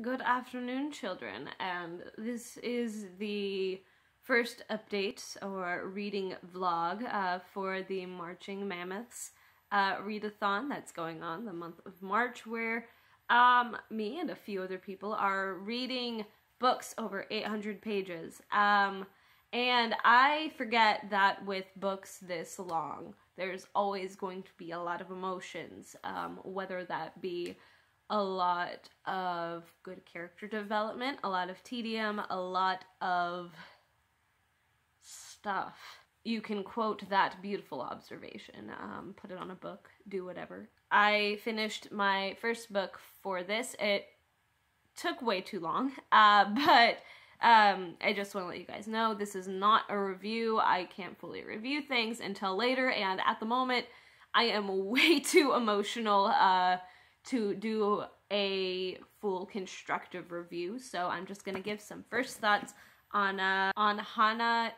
Good afternoon, children, and this is the first update or reading vlog for the Marching Mammoths readathon that's going on the month of March, where me and a few other people are reading books over 800 pages. And I forget that with books this long, there's always going to be a lot of emotions, whether that be a lot of good character development, a lot of tedium, a lot of stuff. You can quote that beautiful observation, put it on a book, do whatever. I finished my first book for this. It took way too long, but I just want to let you guys know this is not a review. I can't fully review things until later, and at the moment I am way too emotional to do a full constructive review, so I'm just gonna give some first thoughts on Hana.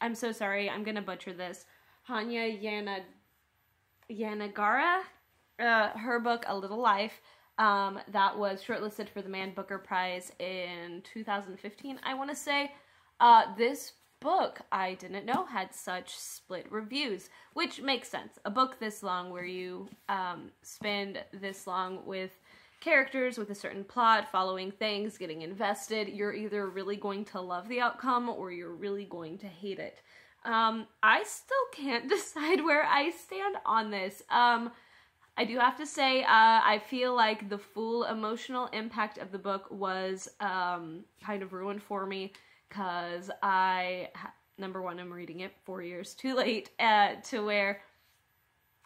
I'm so sorry, I'm gonna butcher this. Hanya Yanagihara, her book A Little Life, that was shortlisted for the Man Booker Prize in 2015, I want to say. This book, I didn't know, had such split reviews, which makes sense. A book this long, where you spend this long with characters with a certain plot, following things, getting invested, you're either really going to love the outcome or you're really going to hate it. I still can't decide where I stand on this. I do have to say, I feel like the full emotional impact of the book was kind of ruined for me, because number one, I'm reading it 4 years too late, to where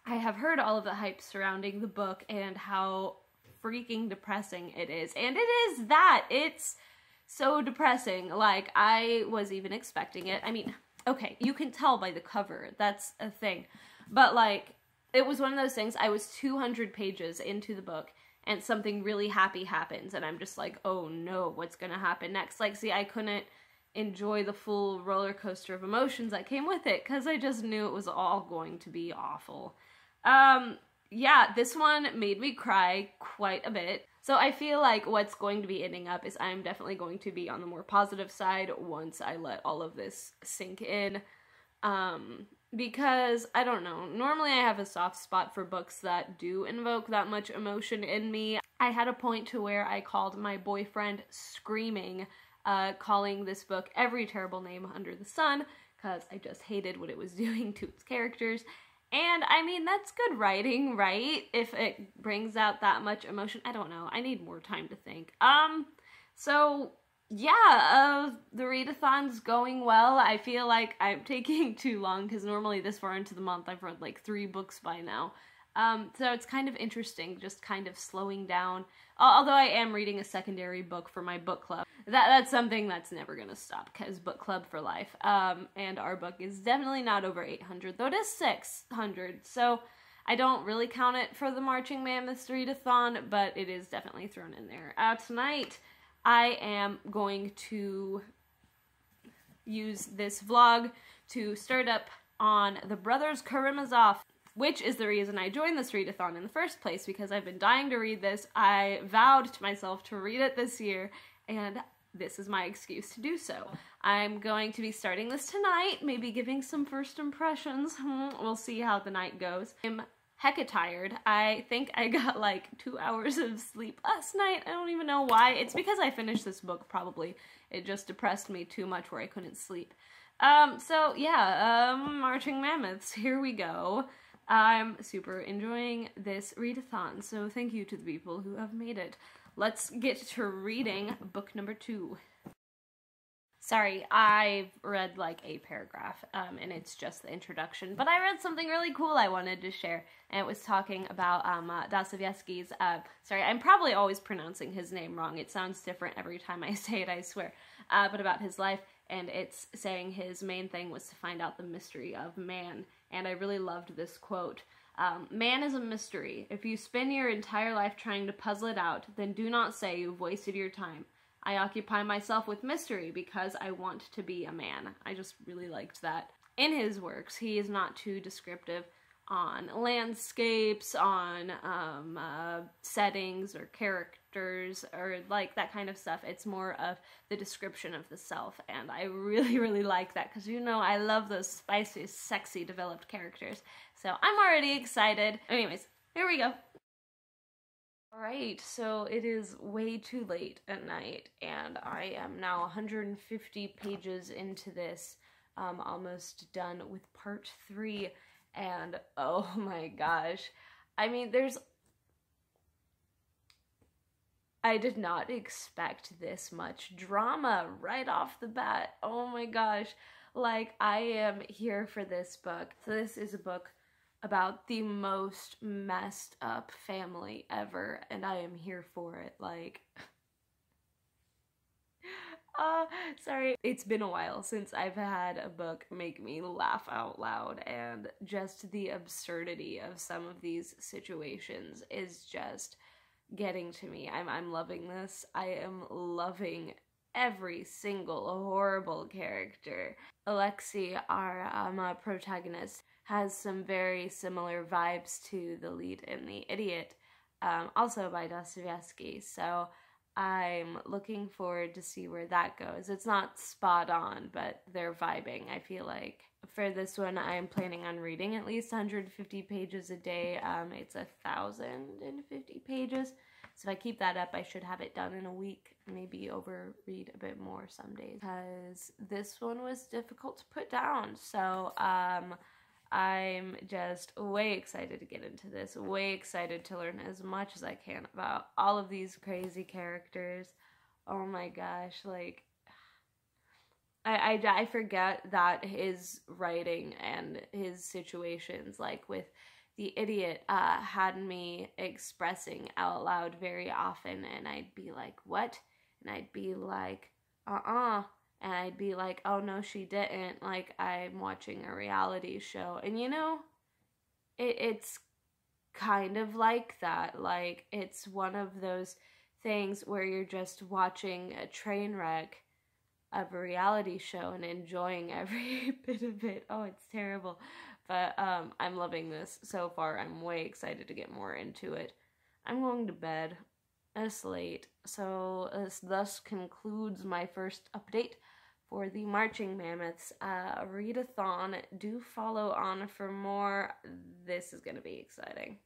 I have heard all of the hype surrounding the book and how freaking depressing it is. And it is that. It's so depressing. Like, I was even expecting it. I mean, okay, you can tell by the cover, that's a thing. But, like, it was one of those things, I was 200 pages into the book, and something really happy happens, and I'm just like, oh no, what's gonna happen next? Like, see, I couldn't enjoy the full roller coaster of emotions that came with it, because I just knew it was all going to be awful. Yeah, this one made me cry quite a bit. So I feel like what's going to be ending up is I'm definitely going to be on the more positive side once I let all of this sink in. Because, I don't know, normally I have a soft spot for books that do invoke that much emotion in me. I had a point to where I called my boyfriend screaming, calling this book every terrible name under the sun, because I just hated what it was doing to its characters. And, I mean, that's good writing, right? If it brings out that much emotion. I don't know. I need more time to think. So, yeah, the readathon's going well. I feel like I'm taking too long, because normally this far into the month I've read like 3 books by now. So it's kind of interesting, just kind of slowing down. Although I am reading a secondary book for my book club. That's something that's never gonna stop, because book club for life. And our book is definitely not over 800, though it is 600. So I don't really count it for the Marching Mammoths readathon, but it is definitely thrown in there. Tonight, I am going to use this vlog to start up on The Brothers Karamazov, which is the reason I joined this readathon in the first place, because I've been dying to read this. I vowed to myself to read it this year, and this is my excuse to do so. I'm going to be starting this tonight, maybe giving some first impressions. We'll see how the night goes. I'm hecka tired. I think I got like 2 hours of sleep last night. I don't even know why. It's because I finished this book, probably. It just depressed me too much where I couldn't sleep. So yeah, Marching Mammoths, here we go. I'm super enjoying this readathon, so thank you to the people who have made it. Let's get to reading book number 2. Sorry, I've read like a paragraph, and it's just the introduction, but I read something really cool I wanted to share, and it was talking about Dostoevsky's, sorry, I'm probably always pronouncing his name wrong, it sounds different every time I say it, I swear, but about his life, and it's saying his main thing was to find out the mystery of man, and I really loved this quote. Man is a mystery. If you spend your entire life trying to puzzle it out, then do not say you've wasted your time. I occupy myself with mystery because I want to be a man. I just really liked that. In his works, he is not too descriptive on landscapes, on settings or character chapters or like that kind of stuff. It's more of the description of the self, and I really, really like that because, you know, I love those spicy, sexy, developed characters. So I'm already excited. Anyways, here we go. Alright, so it is way too late at night, and I am now 150 pages into this, almost done with part 3, and oh my gosh. I mean, I did not expect this much drama right off the bat. Oh my gosh. Like, I am here for this book. So this is a book about the most messed up family ever, and I am here for it. Like, sorry. It's been a while since I've had a book make me laugh out loud, and just the absurdity of some of these situations is just getting to me. I'm loving this. I am loving every single horrible character. Alexei, our protagonist, has some very similar vibes to the lead in The Idiot, also by Dostoevsky, so I'm looking forward to see where that goes. It's not spot on, but they're vibing, I feel like. For this one, I'm planning on reading at least 150 pages a day. It's 1,050 pages, so if I keep that up, I should have it done in a week. Maybe overread a bit more some days, because this one was difficult to put down. So I'm just way excited to get into this, way excited to learn as much as I can about all of these crazy characters. Oh my gosh, like, I forget that his writing and his situations, like with The Idiot, had me expressing out loud very often, and I'd be like, what? And I'd be like, and I'd be like, oh no, she didn't, like I'm watching a reality show. And you know, it's kind of like that. Like, it's one of those things where you're just watching a train wreck of a reality show and enjoying every bit of it. Oh, it's terrible. But I'm loving this so far. I'm way excited to get more into it. I'm going to bed. It's late. So this thus concludes my first update for the Marching Mammoths readathon. Do follow on for more. This is going to be exciting.